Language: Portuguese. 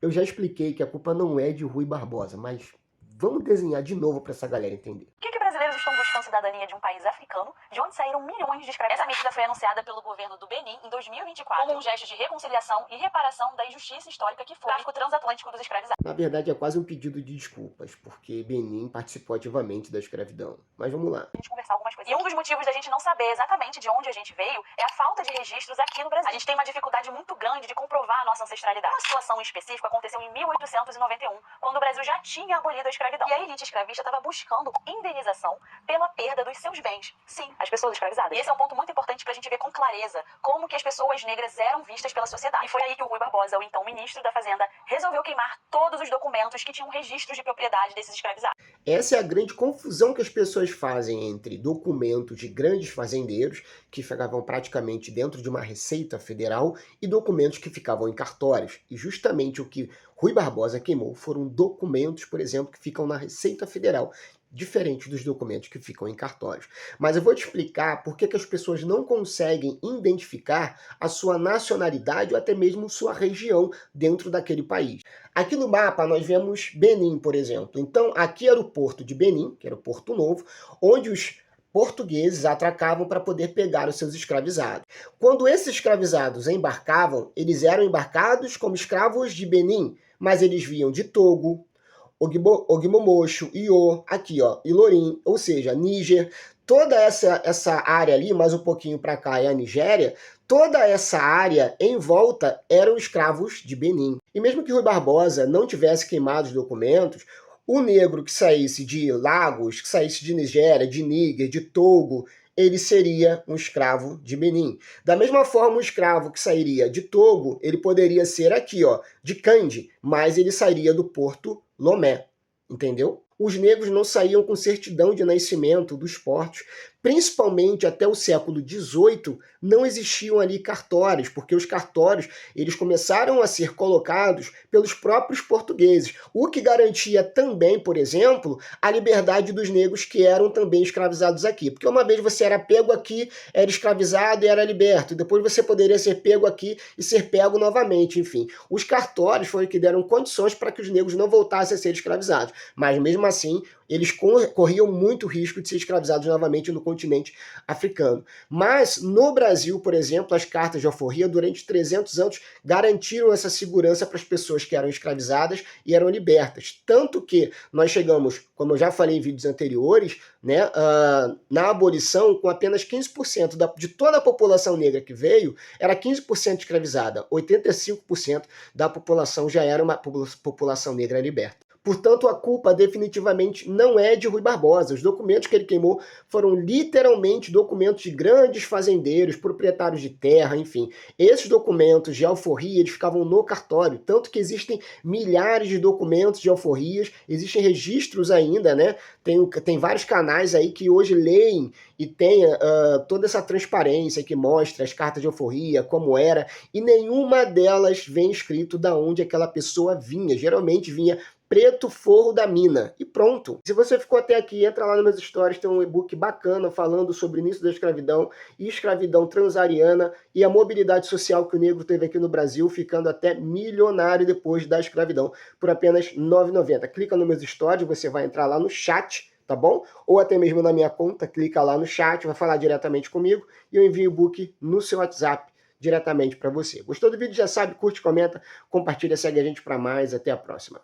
Eu já expliquei que a culpa não é de Rui Barbosa, mas vamos desenhar de novo para essa galera entender. Por que brasileiros estão buscando cidadania de um país africano, de onde saíram milhões de escravos? Essa medida foi anunciada pelo governo do Benin em 2024 como um gesto de reconciliação e reparação da injustiça histórica que foi o tráfico transatlântico dos escravizados. Na verdade, é quase um pedido de desculpas, porque Benin participou ativamente da escravidão. Mas vamos lá. A gente conversar algumas coisas. E um dos motivos da gente não saber exatamente de onde a gente veio é a falta de registros aqui no Brasil. A gente tem uma dificuldade muito grande de comprovar a nossa ancestralidade. Uma situação específica aconteceu em 1891, quando o Brasil já tinha abolido a escravidão. E a elite escravista estava buscando indenização pela perda dos seus bens. Sim, as pessoas escravizadas. E esse é um ponto muito importante pra gente ver com clareza como que as pessoas negras eram vistas pela sociedade. E foi aí que o Rui Barbosa, o então ministro da Fazenda, resolveu queimar todos os documentos que tinham registros de propriedade desses escravizados. Essa é a grande confusão que as pessoas fazem entre documentos de grandes fazendeiros, que ficavam praticamente dentro de uma receita federal, e documentos que ficavam em cartórios. E justamente o que Rui Barbosa queimou foram documentos, por exemplo, que ficam na Receita Federal, diferente dos documentos que ficam em cartórios. Mas eu vou te explicar por que as pessoas não conseguem identificar a sua nacionalidade ou até mesmo sua região dentro daquele país. Aqui no mapa nós vemos Benin, por exemplo. Então aqui era o porto de Benin, que era o Porto Novo, onde os portugueses atracavam para poder pegar os seus escravizados. Quando esses escravizados embarcavam, eles eram embarcados como escravos de Benin, mas eles vinham de Togo, Ogbomoso, Iô, aqui ó, Ilorim, ou seja, Níger, toda essa área ali, mais um pouquinho para cá é a Nigéria, toda essa área em volta eram escravos de Benin. E mesmo que Rui Barbosa não tivesse queimado os documentos, o negro que saísse de Lagos, que saísse de Nigéria, de Níger, de Togo, ele seria um escravo de Benin. Da mesma forma, o escravo que sairia de Togo, ele poderia ser aqui, ó, de Cande, mas ele sairia do Porto Lomé, entendeu? Os negros não saíam com certidão de nascimento dos portos, principalmente até o século XVIII, não existiam ali cartórios, porque os cartórios eles começaram a ser colocados pelos próprios portugueses, o que garantia também, por exemplo, a liberdade dos negros que eram também escravizados aqui. Porque uma vez você era pego aqui, era escravizado e era liberto, e depois você poderia ser pego aqui e ser pego novamente, enfim. Os cartórios foram que deram condições para que os negros não voltassem a ser escravizados, mas mesmo assim, eles corriam muito risco de ser escravizados novamente no continente africano. Mas no Brasil, por exemplo, as cartas de alforria durante 300 anos garantiram essa segurança para as pessoas que eram escravizadas e eram libertas. Tanto que nós chegamos, como eu já falei em vídeos anteriores, né, na abolição com apenas 15% de toda a população negra que veio, era 15% escravizada, 85% da população já era uma população negra liberta. Portanto, a culpa definitivamente não é de Rui Barbosa. Os documentos que ele queimou foram literalmente documentos de grandes fazendeiros, proprietários de terra, enfim. Esses documentos de alforria, eles ficavam no cartório, tanto que existem milhares de documentos de alforrias, existem registros ainda, né? Tem vários canais aí que hoje leem e tem toda essa transparência que mostra as cartas de alforria, como era, e nenhuma delas vem escrito de onde aquela pessoa vinha. Geralmente vinha Preto Forro da Mina. E pronto. Se você ficou até aqui, entra lá nos meus stories, tem um e-book bacana falando sobre o início da escravidão e escravidão transariana e a mobilidade social que o negro teve aqui no Brasil, ficando até milionário depois da escravidão, por apenas R$ 9,90. Clica nos meus stories, você vai entrar lá no chat, tá bom? Ou até mesmo na minha conta, clica lá no chat, vai falar diretamente comigo e eu envio o e-book no seu WhatsApp diretamente para você. Gostou do vídeo? Já sabe, curte, comenta, compartilha, segue a gente para mais. Até a próxima.